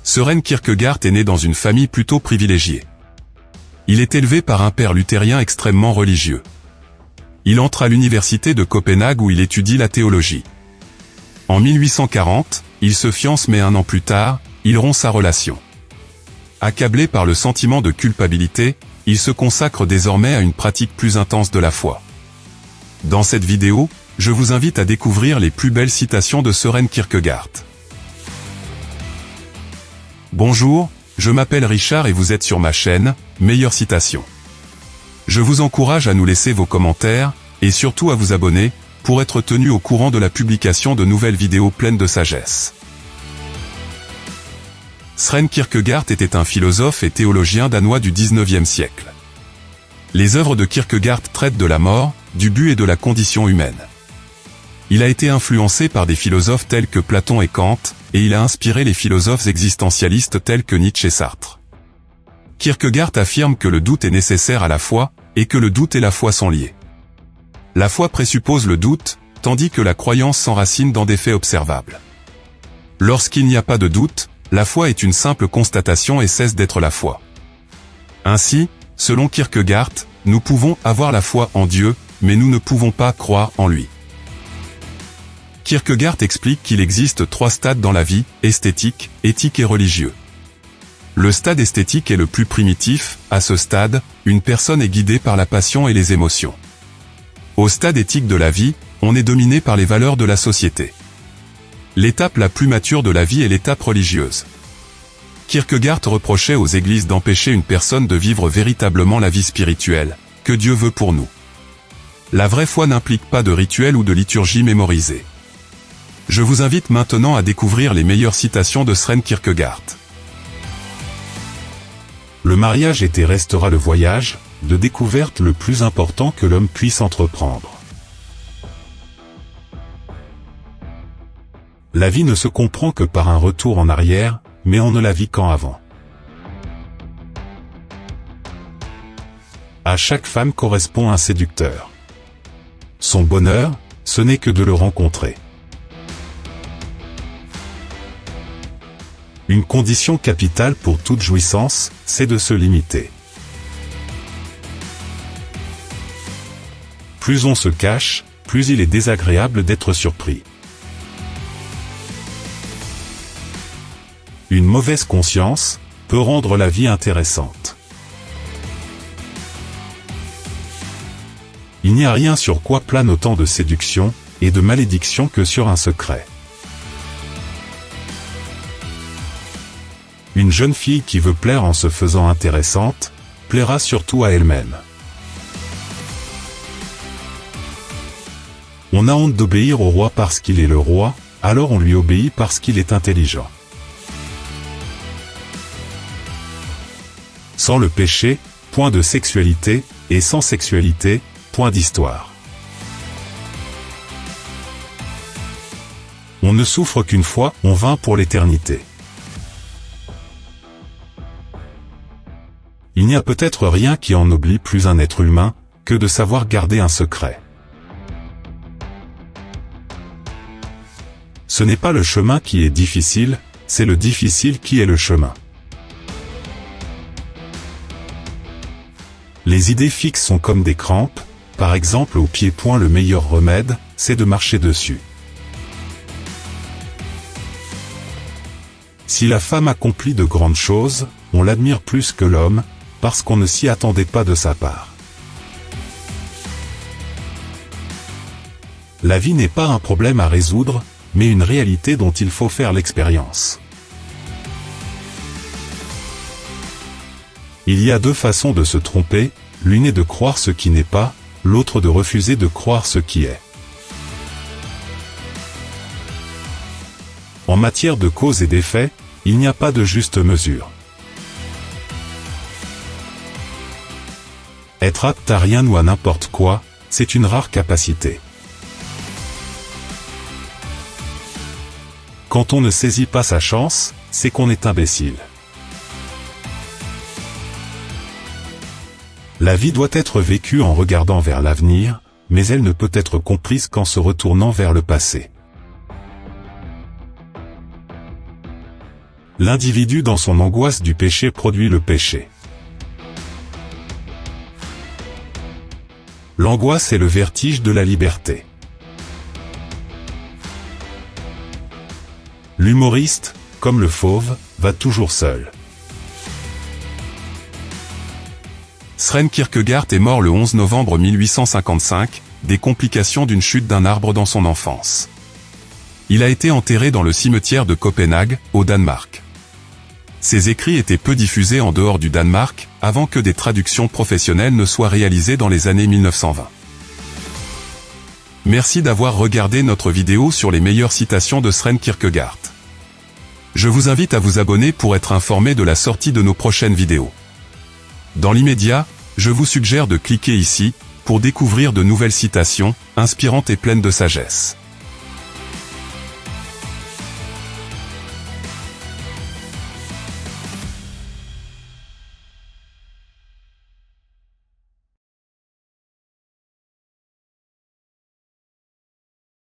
Søren Kierkegaard est né dans une famille plutôt privilégiée. Il est élevé par un père luthérien extrêmement religieux. Il entre à l'université de Copenhague où il étudie la théologie. En 1840, il se fiance mais un an plus tard, il rompt sa relation. Accablé par le sentiment de culpabilité, il se consacre désormais à une pratique plus intense de la foi. Dans cette vidéo, je vous invite à découvrir les plus belles citations de Søren Kierkegaard. Bonjour, je m'appelle Richard et vous êtes sur ma chaîne, Meilleures citations. Je vous encourage à nous laisser vos commentaires, et surtout à vous abonner, pour être tenu au courant de la publication de nouvelles vidéos pleines de sagesse. Søren Kierkegaard était un philosophe et théologien danois du XIXe siècle. Les œuvres de Kierkegaard traitent de la mort, du but et de la condition humaine. Il a été influencé par des philosophes tels que Platon et Kant, et il a inspiré les philosophes existentialistes tels que Nietzsche et Sartre. Kierkegaard affirme que le doute est nécessaire à la foi, et que le doute et la foi sont liés. La foi présuppose le doute, tandis que la croyance s'enracine dans des faits observables. Lorsqu'il n'y a pas de doute, la foi est une simple constatation et cesse d'être la foi. Ainsi, selon Kierkegaard, nous pouvons avoir la foi en Dieu, mais nous ne pouvons pas croire en lui. Kierkegaard explique qu'il existe 3 stades dans la vie, esthétique, éthique et religieux. Le stade esthétique est le plus primitif. À ce stade, une personne est guidée par la passion et les émotions. Au stade éthique de la vie, on est dominé par les valeurs de la société. L'étape la plus mature de la vie est l'étape religieuse. Kierkegaard reprochait aux églises d'empêcher une personne de vivre véritablement la vie spirituelle, que Dieu veut pour nous. La vraie foi n'implique pas de rituel ou de liturgie mémorisée. Je vous invite maintenant à découvrir les meilleures citations de Søren Kierkegaard. Le mariage est et restera le voyage de découverte le plus important que l'homme puisse entreprendre. La vie ne se comprend que par un retour en arrière, mais on ne la vit qu'en avant. À chaque femme correspond un séducteur. Son bonheur, ce n'est que de le rencontrer. Une condition capitale pour toute jouissance, c'est de se limiter. Plus on se cache, plus il est désagréable d'être surpris. Une mauvaise conscience peut rendre la vie intéressante. Il n'y a rien sur quoi plane autant de séduction et de malédiction que sur un secret. Une jeune fille qui veut plaire en se faisant intéressante, plaira surtout à elle-même. On a honte d'obéir au roi parce qu'il est le roi, alors on lui obéit parce qu'il est intelligent. Sans le péché, point de sexualité, et sans sexualité, point d'histoire. On ne souffre qu'une fois, on vainc pour l'éternité. Il n'y a peut-être rien qui ennoblit plus un être humain, que de savoir garder un secret. Ce n'est pas le chemin qui est difficile, c'est le difficile qui est le chemin. Les idées fixes sont comme des crampes, par exemple au pied-point le meilleur remède, c'est de marcher dessus. Si la femme accomplit de grandes choses, on l'admire plus que l'homme, parce qu'on ne s'y attendait pas de sa part. La vie n'est pas un problème à résoudre, mais une réalité dont il faut faire l'expérience. Il y a 2 façons de se tromper, l'une est de croire ce qui n'est pas, l'autre de refuser de croire ce qui est. En matière de cause et d'effet, il n'y a pas de juste mesure. Être apte à rien ou à n'importe quoi, c'est une rare capacité. Quand on ne saisit pas sa chance, c'est qu'on est imbécile. La vie doit être vécue en regardant vers l'avenir, mais elle ne peut être comprise qu'en se retournant vers le passé. L'individu dans son angoisse du péché produit le péché. L'angoisse est le vertige de la liberté. L'humoriste, comme le fauve, va toujours seul. Søren Kierkegaard est mort le 11 novembre 1855, des complications d'une chute d'un arbre dans son enfance. Il a été enterré dans le cimetière de Copenhague, au Danemark. Ses écrits étaient peu diffusés en dehors du Danemark, avant que des traductions professionnelles ne soient réalisées dans les années 1920. Merci d'avoir regardé notre vidéo sur les meilleures citations de Søren Kierkegaard. Je vous invite à vous abonner pour être informé de la sortie de nos prochaines vidéos. Dans l'immédiat, je vous suggère de cliquer ici, pour découvrir de nouvelles citations, inspirantes et pleines de sagesse.